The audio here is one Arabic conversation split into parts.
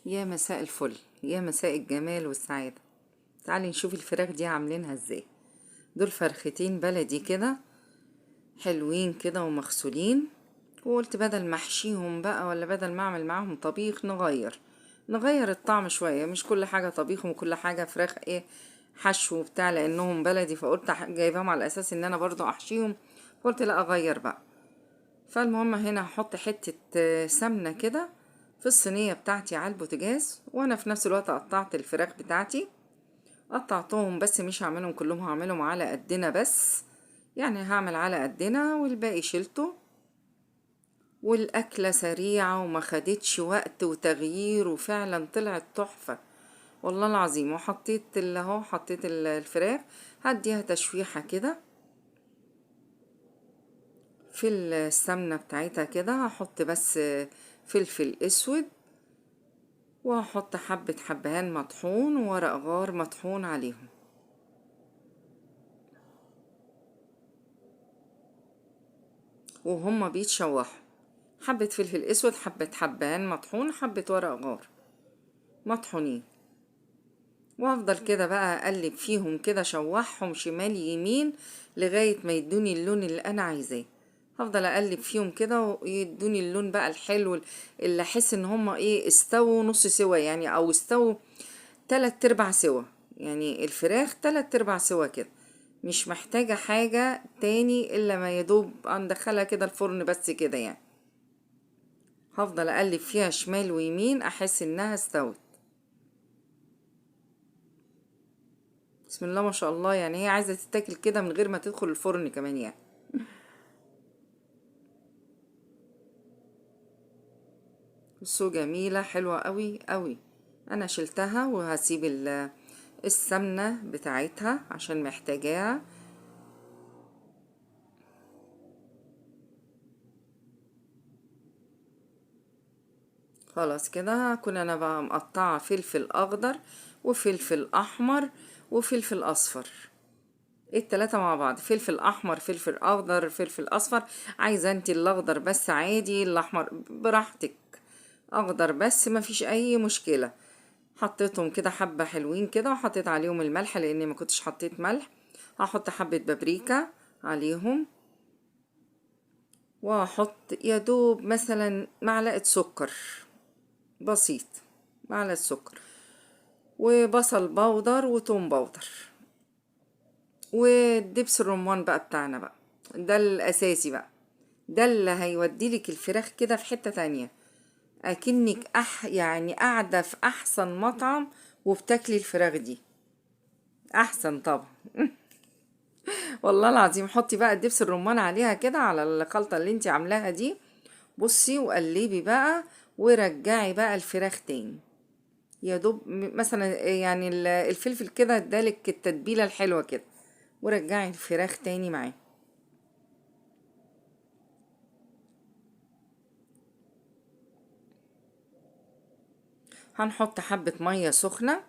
يا مساء الفل، يا مساء الجمال والسعادة. تعالي نشوف الفراخ دي عاملينها ازاي. دول فرختين بلدي كده حلوين كده ومغسولين، وقلت بدل ما احشيهم بقى ولا بدل ما اعمل معاهم طبيخ نغير الطعم شوية. مش كل حاجة طبيخ وكل حاجة فراخ ايه حشو بتاع، لانهم بلدي فقلت جايباهم على اساس ان انا برضو احشيهم. قلت لا اغير بقى. فالمهم هنا هحط حتة سمنة كده في الصينية بتاعتي على البوتاجاز، وانا في نفس الوقت قطعت الفراخ بتاعتي. قطعتهم بس مش هعملهم كلهم، هعملهم على قدنا بس، يعني هعمل على قدنا والباقي شلته. والاكلة سريعة وما خدتش وقت وتغيير، وفعلا طلعت تحفة والله العظيم. وحطيت اللي اهو حطيت الفراخ، هديها تشويحة كده في السمنة بتاعتها كده. هحط بس فلفل اسود، وهحط حبة حبهان مطحون وورق غار مطحون عليهم، وهما بيتشوحوا حبة فلفل اسود، حبة حبهان مطحون، حبة ورق غار مطحونين. وافضل كده بقى اقلب فيهم كده، شوحهم شمال يمين لغاية ما يدوني اللون اللي انا عايزاه. هفضل اقلب فيهم كده ويدوني اللون بقى الحلو، اللي احس ان هما ايه استووا نص سوا يعني، او استووا تلات ارباع سوا. يعني الفراخ تلات ارباع سوا كده، مش محتاجة حاجة تاني الا ما يدوب ندخلها كده الفرن بس كده يعني. هفضل اقلب فيها شمال ويمين احس انها استوت. بسم الله ما شاء الله، يعني هي عايزة تتاكل كده من غير ما تدخل الفرن كمان يعني. بصوا جميلة حلوة قوي قوي. انا شلتها وهسيب السمنة بتاعتها عشان محتاجاها. خلاص كده هكون انا بقى مقطعة فلفل اخضر وفلفل احمر وفلفل اصفر، التلاتة مع بعض. فلفل احمر، فلفل اخضر، فلفل اصفر. عايزة انت الاخضر بس عادي، الاحمر براحتك. اخضر بس مفيش اي مشكلة. حطيتهم كده حبة حلوين كده، وحطيت عليهم الملح لاني ما كنتش حطيت ملح. هحط حبة بابريكا عليهم، وهحط يا دوب مثلا معلقة سكر بسيط، معلقة سكر، وبصل بودر وتوم بودر، ودبس الرمان بقى بتاعنا بقى، ده الاساسي بقى. ده اللي هيوديلك الفراخ كده في حتة تانية، اكنك يعني قاعدة في احسن مطعم وبتاكلي الفراخ دي احسن طبعا. والله العظيم حطي بقى دبس الرمان عليها كده على الخلطة اللي انت عاملاها دي. بصي وقلبي بقى، ورجعي بقى الفراخ تاني. يا دوب مثلا يعني الفلفل كده ادالك التتبيلة الحلوة كده، ورجعي الفراخ تاني معاه. هنحط حبة مية سخنة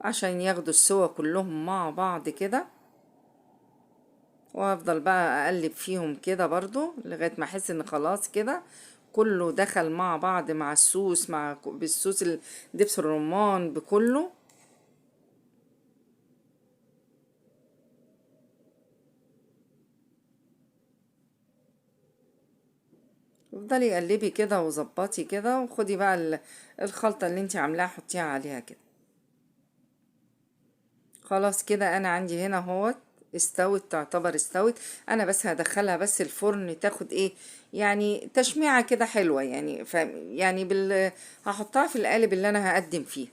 عشان ياخدوا السوا كلهم مع بعض كده. وافضل بقى اقلب فيهم كده برضو لغاية ما احس ان خلاص كده كله دخل مع بعض، مع الصوص، مع بالصوص دبس الرمان بكله. افضلي قلبي كده وظبطي كده، وخدي بقى الخلطة اللي انتي عاملاها حطيها عليها كده. خلاص كده انا عندي هنا اهوت استوت، تعتبر استوت. انا بس هدخلها بس الفرن تاخد ايه يعني تشميعة كده حلوة يعني، يعني هحطها في القالب اللي انا هقدم فيه.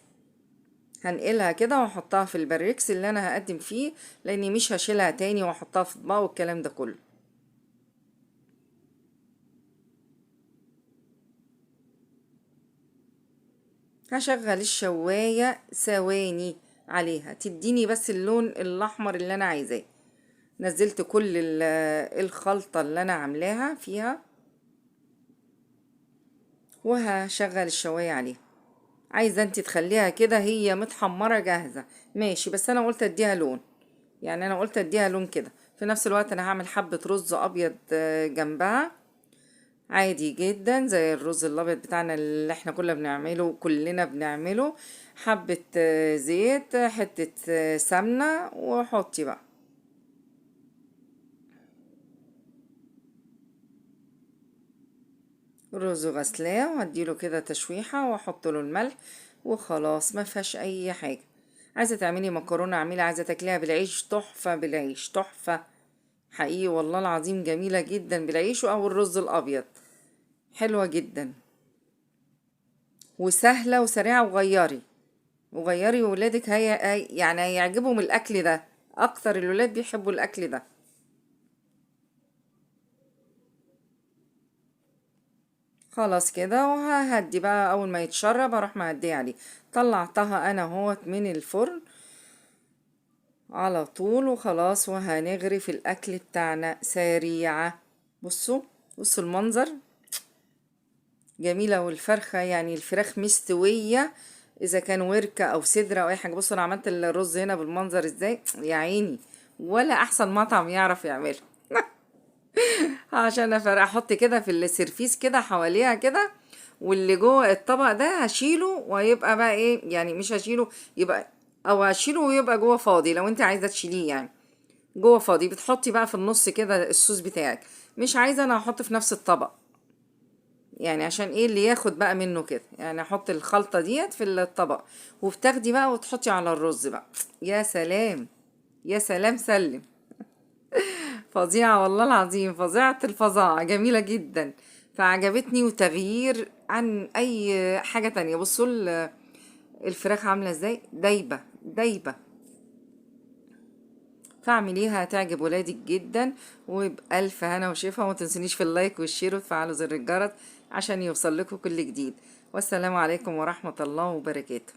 هنقلها كده واحطها في البريكس اللي انا هقدم فيه، لاني مش هشيلها تاني واحطها في اطباق والكلام ده كله. هشغل الشواية ثواني عليها تديني بس اللون الاحمر اللي انا عايزاه. نزلت كل الخلطة اللي انا عاملاها فيها، وهشغل الشواية عليها. عايزة انت تخليها كده هي متحمرة جاهزة ماشي، بس انا قلت اديها لون، يعني انا قلت اديها لون كده. في نفس الوقت انا هعمل حبة رز ابيض جنبها. عادي جدا زي الرز الابيض بتاعنا اللي احنا كلنا بنعمله. حبة زيت، حتة سمنة، وحطي بقى الرز غسلاه وهديله كده تشويحة واحط له الملح وخلاص، ما فيهاش اي حاجة. عايزة تعملي مكرونة اعملي، عايزة تاكليها بالعيش تحفة، بالعيش تحفة حقيقي والله العظيم، جميلة جدا بالعيش او الرز الابيض، حلوة جدا وسهلة وسريعة. وغيري ولادك يعني هيعجبهم الاكل ده، اكتر الولاد بيحبوا الاكل ده. خلاص كده، وههدي بقى اول ما يتشرب اروح مهديه عليه. طلعتها انا اهوت من الفرن على طول وخلاص، وهنغري في الاكل بتاعنا سريعة. بصوا، بصوا المنظر جميلة، والفرخة يعني الفراخ مستوية، اذا كان وركة او صدر او اي حاجة. بصوا انا عملت الرز هنا بالمنظر ازاي، يا عيني، ولا احسن مطعم يعرف يعمله. عشان احط كده في السرفيس كده حواليها كده، واللي جوه الطبق ده هشيله ويبقى بقى ايه، يعني مش هشيله يبقى، او هشيله ويبقى جوه فاضي لو انت عايزه تشيليه يعني. جوه فاضي بتحطي بقى في النص كده الصوص بتاعك. مش عايزه انا هحط في نفس الطبق، يعني عشان ايه اللي ياخد بقى منه كده، يعني احط الخلطه ديت في الطبق، وبتاخدي بقى وتحطي على الرز بقى. يا سلام، يا سلام سلم. فظيعة والله العظيم، فظيعة الفظاعة، جميلة جدا. فعجبتني وتغيير عن اي حاجة تانية. بصوا الفراخ عاملة ازاي، دايبة دايبة. فاعمليها هتعجب ولادك جدا، وبألف هنا وشفا. وما تنسونيش في اللايك والشير وتفعلوا زر الجرس عشان يوصل لكم كل جديد. والسلام عليكم ورحمة الله وبركاته.